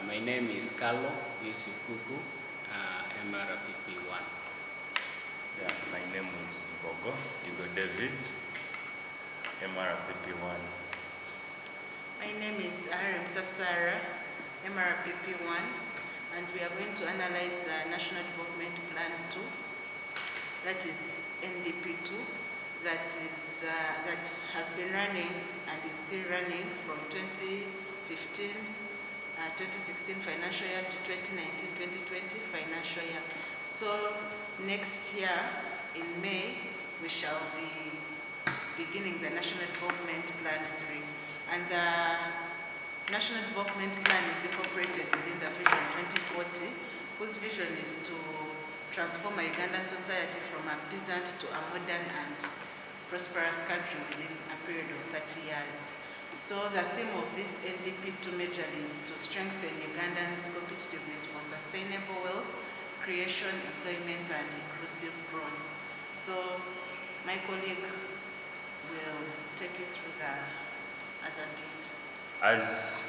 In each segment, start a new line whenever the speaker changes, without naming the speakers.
My name is Carlo Yusuf Kuku, Mrpp 1.
Yeah, my name is Bogo Digo David, Mrpp 1.
My name is Arem Sasara, Mrpp 1, and we are going to analyze the National Development Plan 2, that is NDP 2, that has been running and is still running from 2016 financial year to 2019-2020 financial year. So next year in May, we shall be beginning the National Development Plan 3. And the National Development Plan is incorporated within the Vision 2040, whose vision is to transform a Ugandan society from a peasant to a modern and prosperous country within a period of 30 years. So the theme of this NDP2 majorly is to strengthen Ugandans' competitiveness for sustainable wealth creation, employment, and inclusive growth. So my colleague will take you through the other bit.
As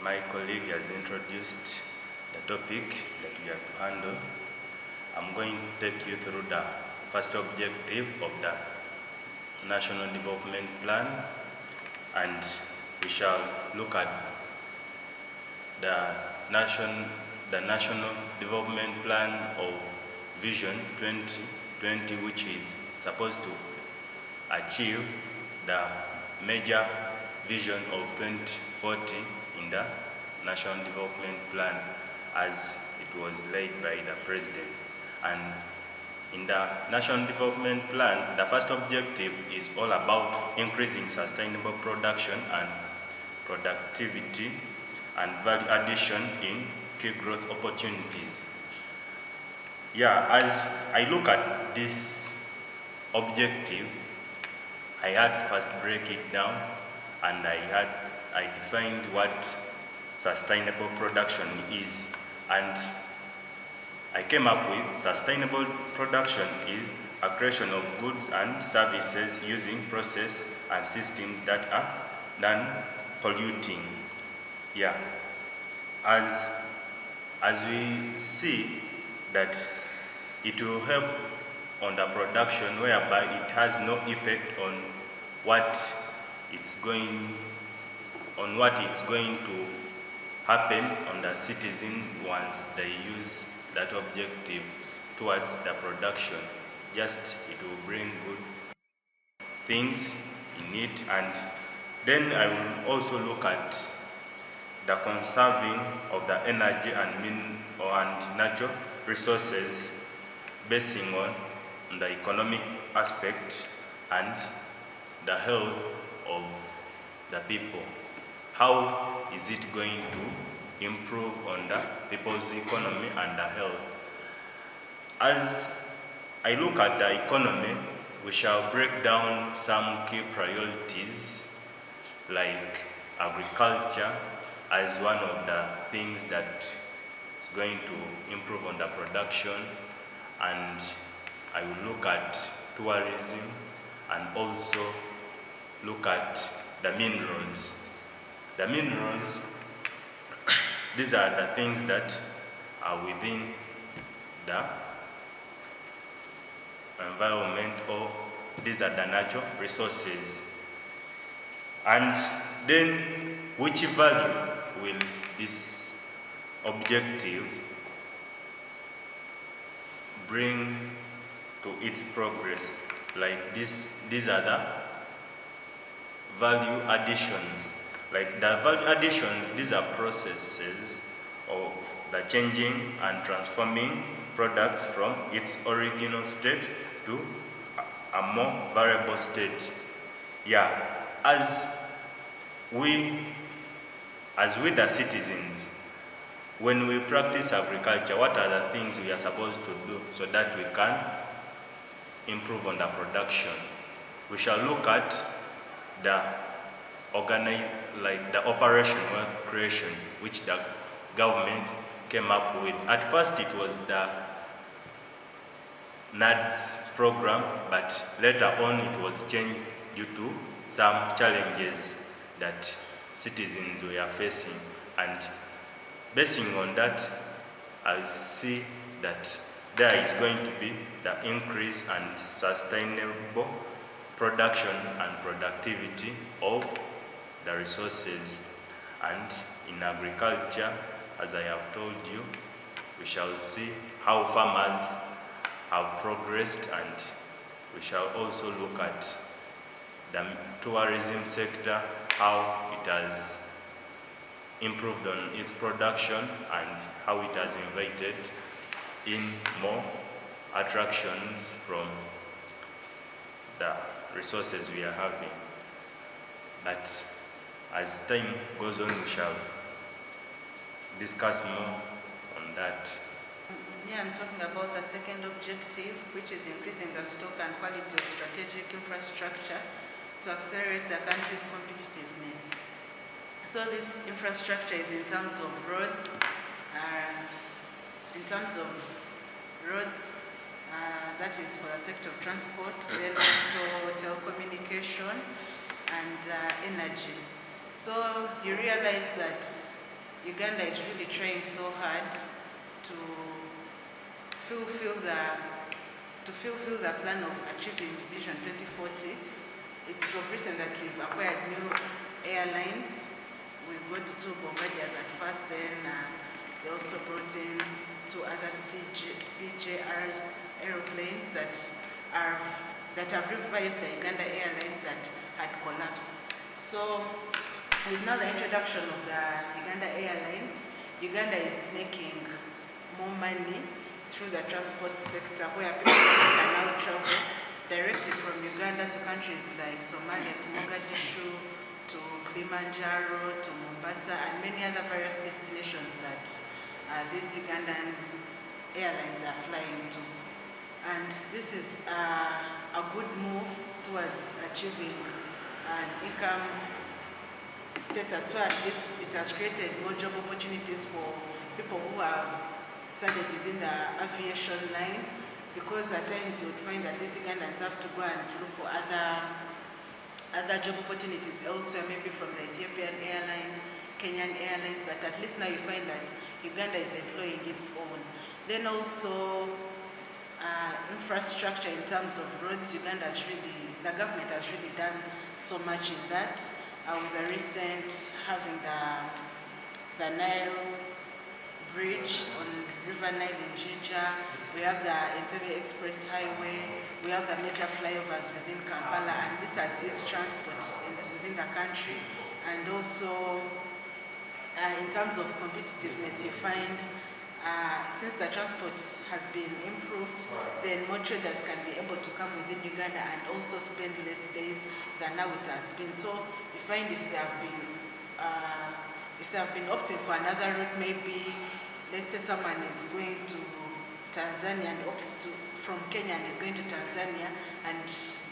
my colleague has introduced the topic that we have to handle, I'm going to take you through the first objective of the National Development Plan, and we shall look at the National Development Plan of Vision 2020, which is supposed to achieve the major vision of 2040 in the National Development Plan as it was laid by the President. And in the National Development Plan, the first objective is all about increasing sustainable production and productivity and value addition in key growth opportunities. Yeah, as I look at this objective, I had to first break it down, and I defined what sustainable production is, and I came up with sustainable production is a creation of goods and services using process and systems that are non-polluting. Yeah, as we see that it will help on the production, whereby it has no effect on what it's going to happen on the citizen once they use that objective towards the production. Just it will bring good things in it. And then I will also look at the conserving of the energy and natural resources, basing on the economic aspect and the health of the people. How is it going to improve on the people's economy and the health? As I look at the economy, we shall break down some key priorities like agriculture as one of the things that is going to improve on the production, and I will look at tourism and also look at the minerals. The minerals, these are the things that are within the environment, or these are the natural resources. And then which value will this objective bring to its progress? Like these are the value additions. Like the value additions, these are processes of the changing and transforming products from its original state to a more variable state. Yeah, as we the citizens, when we practice agriculture, what are the things we are supposed to do so that we can improve on the production? We shall look at the operation wealth creation, which the government came up with. At first it was the NADS program, but later on it was changed due to some challenges that citizens were facing. And Basing on that, I see that there is going to be the increase and sustainable production and productivity of the resources. And in agriculture, as I have told you, we shall see how farmers have progressed, and we shall also look at the tourism sector, how it has improved on its production and how it has invited in more attractions from the resources we are having. But as time goes on, we shall discuss more on that.
Yeah, I'm talking about the second objective, which is increasing the stock and quality of strategic infrastructure to accelerate the country's competitiveness. So this infrastructure is in terms of roads, that is for the sector of transport, then also telecommunication and energy. So you realize that Uganda is really trying so hard to fulfill the plan of achieving Vision 2040. It's of recent that we've acquired new airlines. We got 2 Bombardiers at first, then they also brought in 2 other CJR aeroplanes that have revived the Uganda Airlines that had collapsed. So with now the introduction of the Uganda Airlines, Uganda is making more money through the transport sector, where people can now travel directly from Uganda to countries like Somalia, to Mogadishu, to Kilimanjaro, to Mombasa, and many other various destinations that these Ugandan airlines are flying to. And this is a good move towards achieving an income status, so at least it has created more job opportunities for people who have studied within the aviation line, because at times you would find that these Ugandans have to go and look for other job opportunities elsewhere, maybe from the Ethiopian Airlines, Kenyan Airlines, but at least now you find that Uganda is employing its own. Then also infrastructure in terms of roads, the government has really done so much in that. With the recent having the Nile Bridge on River Nile in Jinja, we have the Entebbe Express Highway, we have the major flyovers within Kampala, and this has eased transport within the country. And also in terms of competitiveness, you find since the transport has been improved, then more traders can be able to come within Uganda and also spend less days than now it has been. So you find if they have been opting for another route, maybe let's say someone is going to Tanzania and opts from Kenya and is going to Tanzania and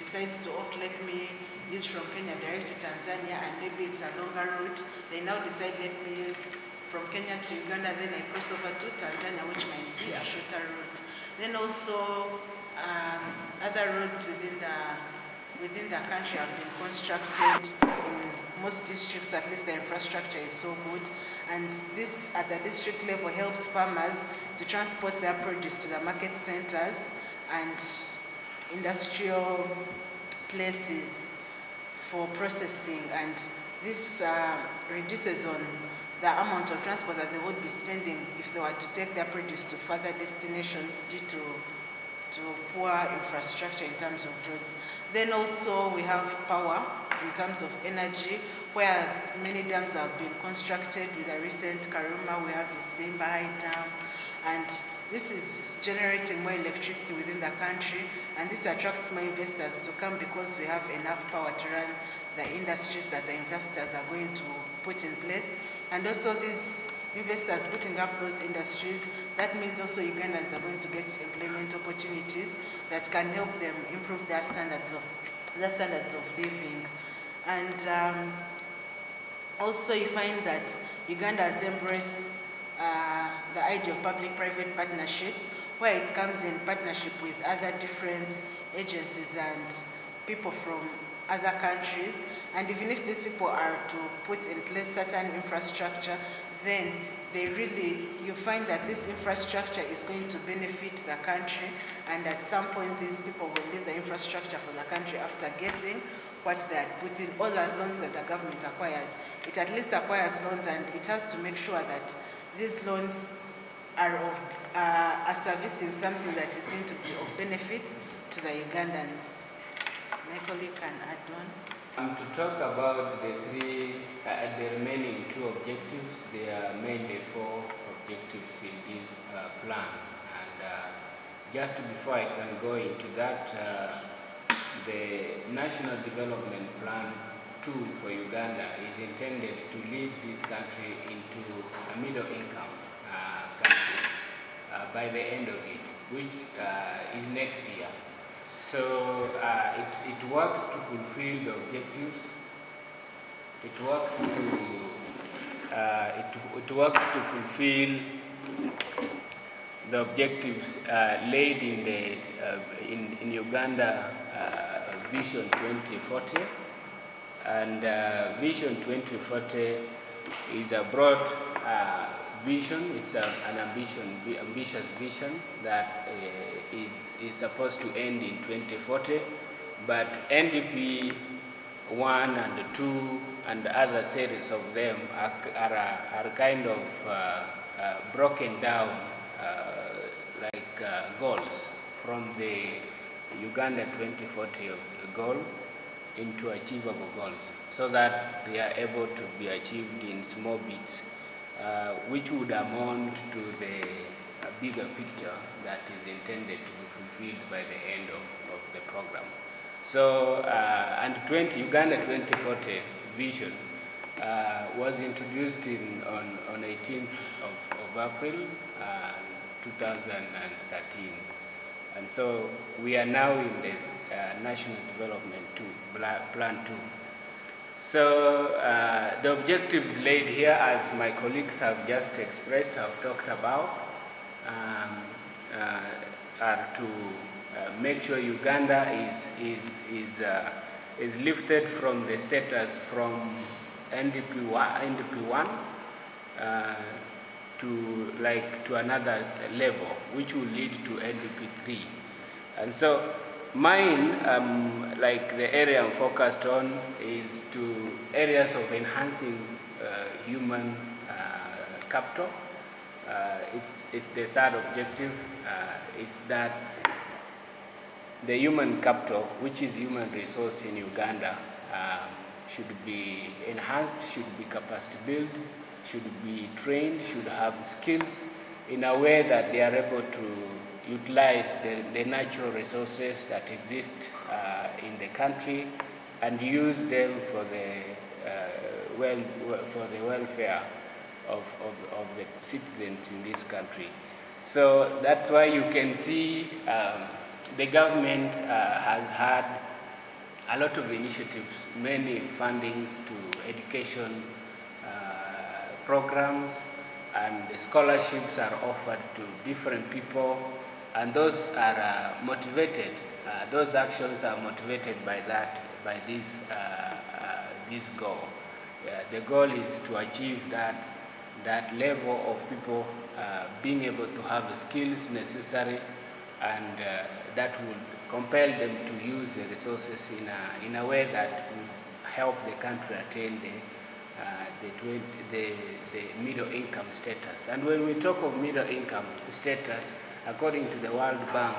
decides to opt, let me use from Kenya direct to Tanzania, and maybe it's a longer route, they now decide, let me use from Kenya to Uganda, then I cross over to Tanzania, which might be a shorter route. Then also other roads within the country have been constructed. In most districts, at least the infrastructure is so good, and this at the district level helps farmers to transport their produce to the market centers and industrial places for processing, and this reduces on the amount of transport that they would be spending if they were to take their produce to further destinations due to poor infrastructure in terms of roads. Then also we have power in terms of energy, where many dams have been constructed. With the recent Karuma, we have the Simba High Dam, and this is generating more electricity within the country, and this attracts more investors to come because we have enough power to run the industries that the investors are going to put in place. And also these investors putting up those industries, that means also Ugandans are going to get employment opportunities that can help them improve their standards of living. And also you find that Uganda has embraced the idea of public-private partnerships, where it comes in partnership with other different agencies and people from other countries. And even if these people are to put in place certain infrastructure, then you find that this infrastructure is going to benefit the country, and at some point these people will leave the infrastructure for the country after getting what they had put in, all the loans that the government acquires. It at least acquires loans, and it has to make sure that these loans are servicing something that is going to be of benefit to the Ugandans. My colleague can add on.
To talk about the remaining two objectives, there are mainly four objectives in this plan. And just before I can go into that, the National Development Plan 2 for Uganda is intended to lead this country into a middle income country by the end of it, which is next year. So it works to fulfill the objectives. It works to fulfill the objectives laid in the in Uganda Vision 2040, and Vision 2040 is a broad vision. It's an ambitious vision that is supposed to end in 2040, but NDP 1 and 2 and other series of them are kind of broken down goals from the Uganda 2040 goal into achievable goals, so that they are able to be achieved in small bits, which would amount to the bigger picture that is intended to be fulfilled by the end of the program. So, and Uganda 2040 vision was introduced on 18th of April 2013. And so we are now in this National Development Plan 2. So the objectives laid here, as my colleagues have just expressed, have talked about, are to make sure Uganda is lifted from the status from NDP 1 to another level, which will lead to NDP 3. And so mine, the area I'm focused on is to areas of enhancing human capital. It's the third objective. It's that the human capital, which is human resource in Uganda, should be enhanced, should be capacity built, should be trained, should have skills in a way that they are able to utilize the natural resources that exist in the country and use them for the welfare of the citizens in this country. So that's why you can see the government has had a lot of initiatives, many fundings to education programs, and the scholarships are offered to different people, and those are motivated. Those actions are motivated by this goal. The goal is to achieve that level of people being able to have the skills necessary, and that will compel them to use the resources in a way that will help the country attain the middle income status. And when we talk of middle income status, according to the World Bank,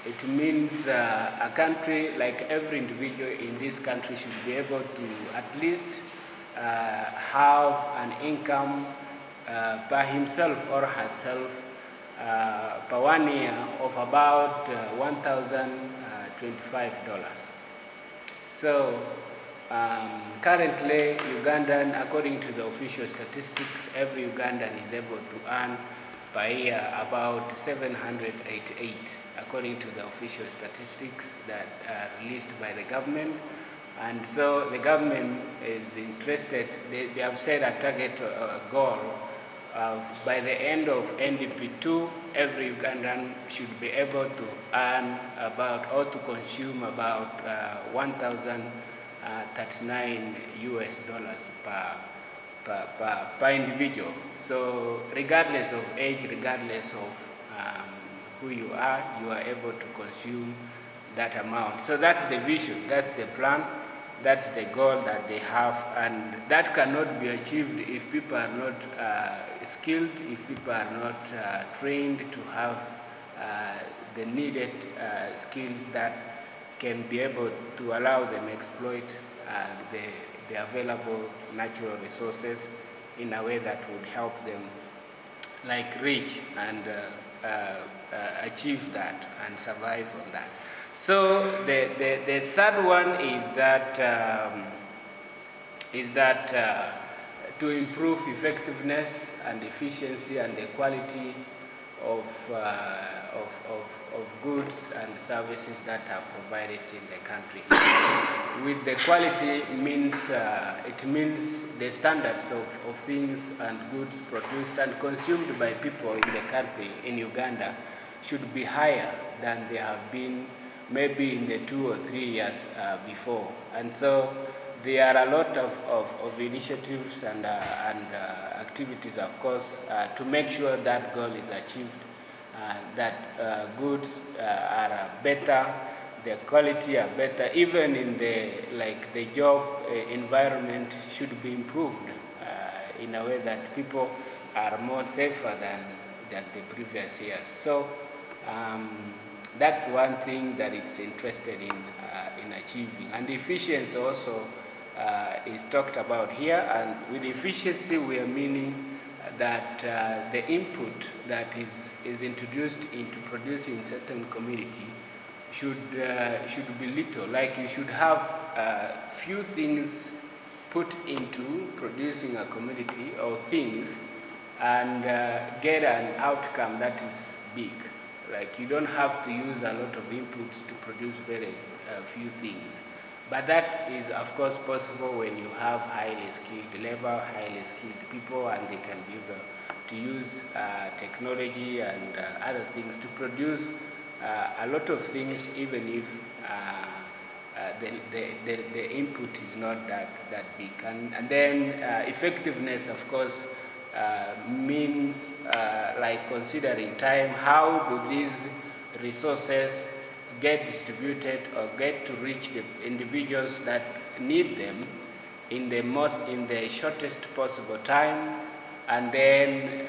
it means a country, like every individual in this country, should be able to at least have an income per himself or herself per 1 year of about $1,025. So currently, Ugandan, according to the official statistics, every Ugandan is able to earn per year about 788, according to the official statistics that are released by the government. And so the government is interested, they have set a target goal of by the end of NDP 2, every Ugandan should be able to earn about, or to consume about $1,039 per per individual. So regardless of age, regardless of who you are able to consume that amount. So that's the vision, that's the plan, that's the goal that they have, and that cannot be achieved if people are not skilled, if people are not trained to have the needed skills that can be able to allow them exploit the available natural resources in a way that would help them like reach and achieve that and survive on that. So the third one is that to improve effectiveness and efficiency and the quality of goods and services that are provided in the country. With the quality means it means the standards of things and goods produced and consumed by people in the country, in Uganda, should be higher than they have been maybe in the 2 or 3 years before. And so there are a lot of initiatives and activities, of course, to make sure that goal is achieved, that goods are better, the quality are better, even in the job environment should be improved in a way that people are more safer than the previous years. So that's one thing that it's interested in achieving. And efficiency also is talked about here, and with efficiency we are meaning that the input that is introduced into producing certain commodity should be little. Like you should have few things put into producing a commodity or things and get an outcome that is big. Like you don't have to use a lot of inputs to produce very few things. But that is, of course, possible when you have highly skilled labor, highly skilled people, and they can be able to use technology and other things to produce a lot of things, even if the input is not that big. And then effectiveness, of course, means like considering time. How do these resources get distributed or get to reach the individuals that need them in the shortest possible time, and then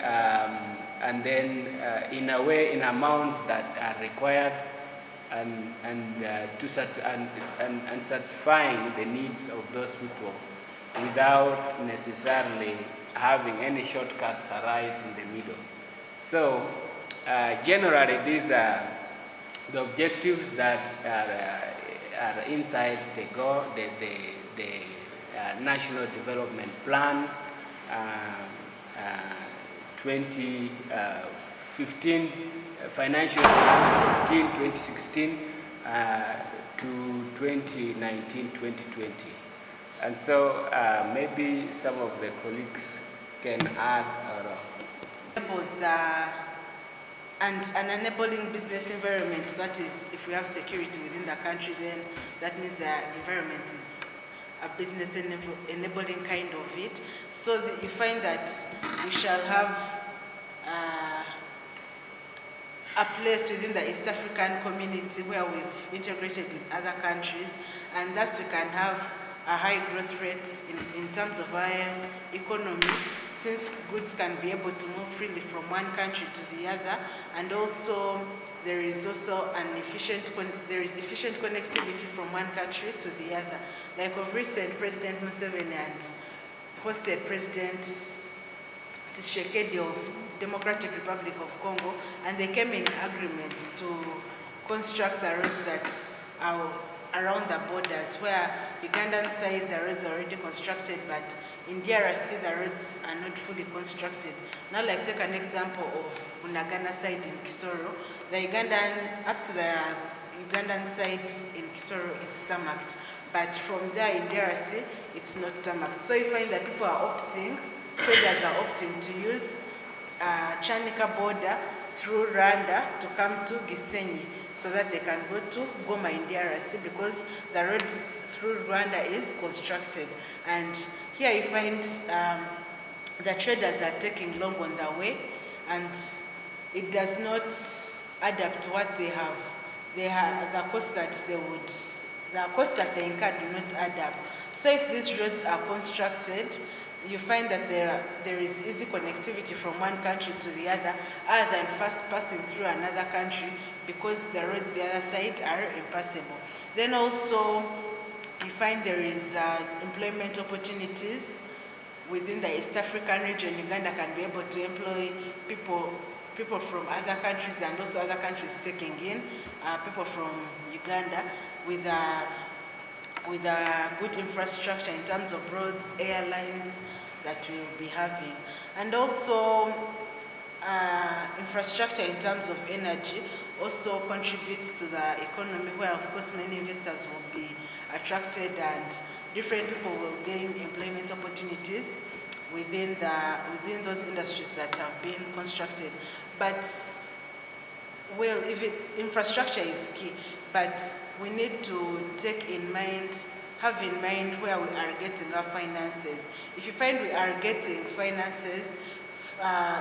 in a way, in amounts that are required, and satisfying the needs of those people without necessarily having any shortcuts arise in the middle. So generally these are the objectives that are inside the National Development Plan 2015, financial plan 2016 to 2019-2020. And so maybe some of the colleagues can add
and an enabling business environment. That is, if we have security within the country, then that means the environment is a business enabling kind of it. So you find that we shall have a place within the East African community where we've integrated with other countries, and thus we can have a high growth rate in terms of our economy, since goods can be able to move freely from one country to the other, and also there is also efficient connectivity from one country to the other. Like of recent, President Museveni and hosted President Tshisekedi of Democratic Republic of Congo, and they came in agreement to construct the roads that are around the borders, where Ugandan side the roads are already constructed, but in DRC the roads are not fully constructed. Now, like take an example of Bunagana side in Kisoro, the up to the Ugandan side in Kisoro it's tarmacked, but from there in DRC it's not tarmacked. So you find that people are traders are opting to use Chanika border through Rwanda to come to Gisenyi, so that they can go to Goma in DRC, because the road through Rwanda is constructed. And here you find the traders are taking long on the way, and it does not add up to what they have. The cost that they incur do not add up. So if these roads are constructed, you find that there is easy connectivity from one country to the other than first passing through another country, because the roads the other side are impassable. Then also, you find there is employment opportunities within the East African region. Uganda can be able to employ people from other countries, and also other countries taking in people from Uganda with a good infrastructure in terms of roads, airlines that we'll be having. And also infrastructure in terms of energy also contributes to the economy, where of course many investors will be attracted and different people will gain employment opportunities within those industries that have been constructed. But well, infrastructure is key, but we need to have in mind where we are getting our finances. If you find we are getting finances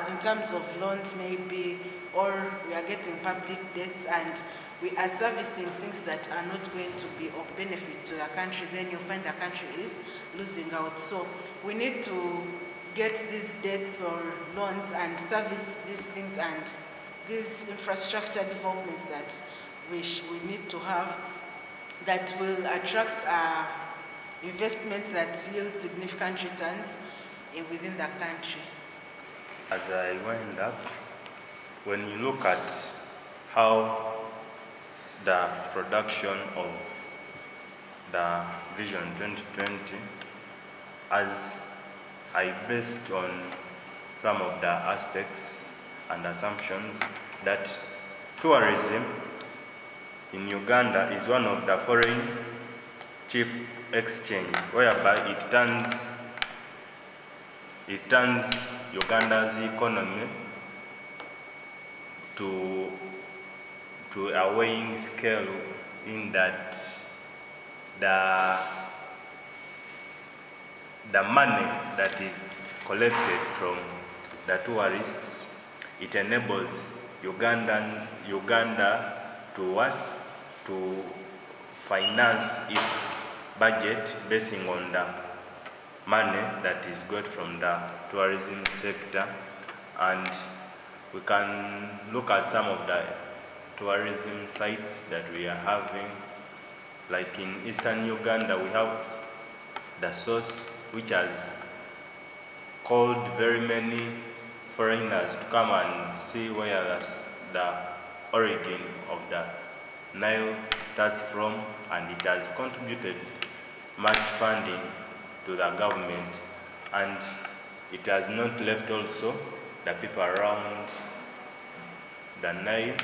in terms of loans maybe, or we are getting public debts and we are servicing things that are not going to be of benefit to the country, then you find the country is losing out. So we need to get these debts or loans and service these things and these infrastructure developments that we need to have, that will attract investments that yield significant returns within the country.
As I wind up, when you look at how the production of the Vision 2020, as I based on some of the aspects and assumptions that tourism in Uganda is one of the foreign chief exchange, whereby it turns Uganda's economy to a weighing scale, in that the money that is collected from the tourists, it enables Uganda to finance its budget basing on the money that is got from the tourism sector. And we can look at some of the tourism sites that we are having. Like in eastern Uganda, we have the source, which has called very many foreigners to come and see where the origin of the Nile starts from, and it has contributed much funding to the government, and it has not left also the people around the Nile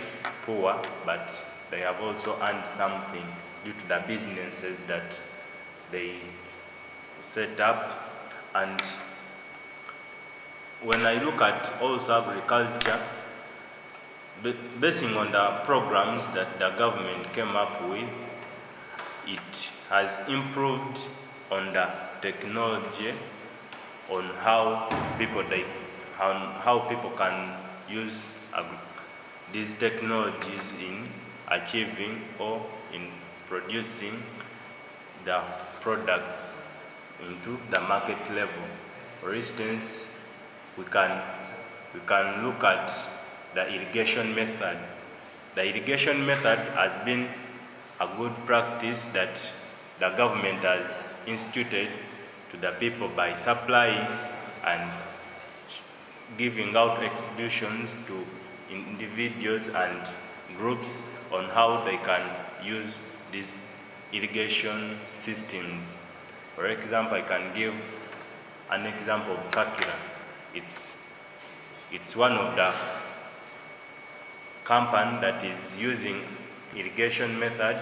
poor, but they have also earned something due to the businesses that they set up. And when I look at also agriculture, basing on the programs that the government came up with, it has improved on the technology, on how people can use these technologies in achieving or in producing the products into the market level. For instance, we can look at the irrigation method. The irrigation method has been a good practice that the government has instituted to the people by supplying and giving out exhibitions to individuals and groups on how they can use these irrigation systems. For example, I can give an example of Kakira. It's one of the company that is using irrigation method,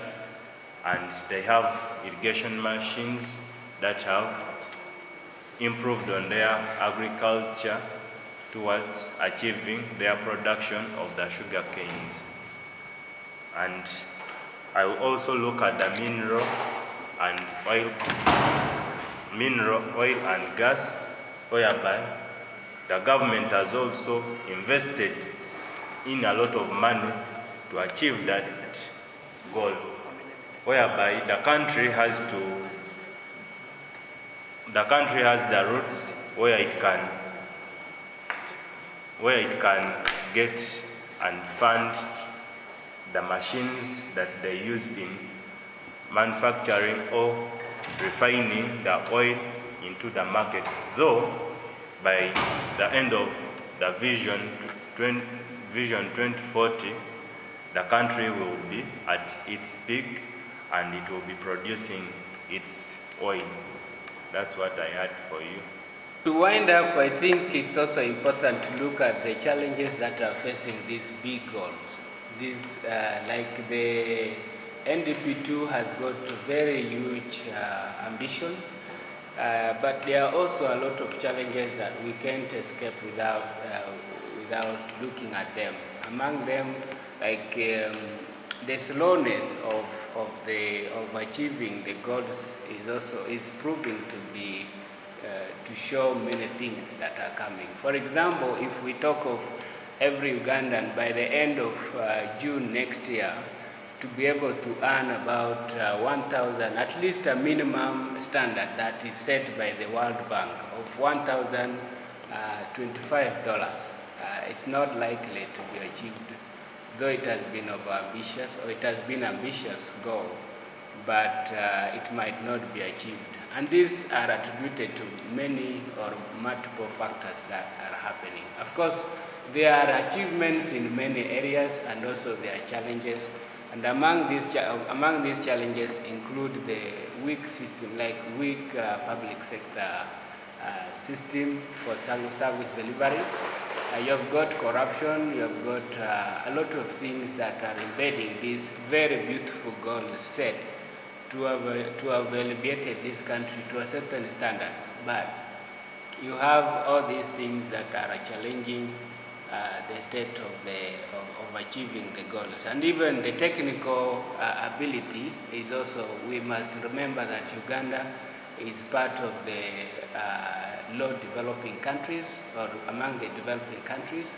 and they have irrigation machines that have improved on their agriculture towards achieving their production of the sugar canes. And I will also look at the mineral oil and gas, whereby the government has also invested in a lot of money to achieve that goal, whereby the country has the routes where it can get and fund the machines that they use in manufacturing or refining the oil into the market. Though by the end of the Vision 2040, the country will be at its peak and it will be producing its oil. That's what I had for you.
To wind up, I think it's also important to look at the challenges that are facing these big goals. These, like the NDP2 has got very huge ambition, but there are also a lot of challenges that we can't escape without looking at them. Among them, like the slowness of achieving the goals is proving to be to show many things that are coming. For example, if we talk of every Ugandan by the end of June next year to be able to earn about 1,000, at least a minimum standard that is set by the World Bank of $1,025. It's not likely to be achieved, though it has been ambitious goal, but it might not be achieved. And these are attributed to many or multiple factors that are happening. Of course, there are achievements in many areas, and also there are challenges. And among these challenges include the weak system, like weak public sector system for service delivery. You have got corruption, you have got a lot of things that are embedding these very beautiful goals set to have elevated this country to a certain standard. But you have all these things that are challenging the state of achieving the goals. And even the technical ability is also, we must remember that Uganda is part of the low developing countries, or among the developing countries.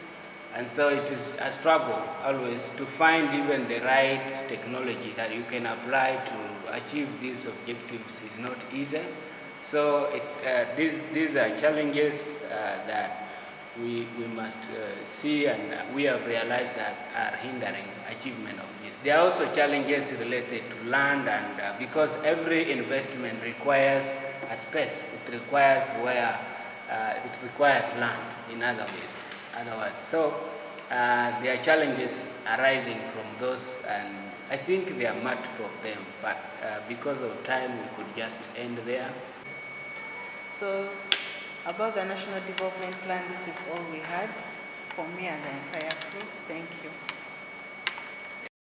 And so it is a struggle always to find even the right technology that you can apply to achieve these objectives is not easy. So these are challenges that we must see, and we have realized that are hindering achievement of this. There are also challenges related to land, and because every investment requires a space, it requires land, in other words. So there are challenges arising from those, and I think there are multiple of them, but because of time we could just end there.
So about the National Development Plan, this is all we had for me and the entire crew. Thank you.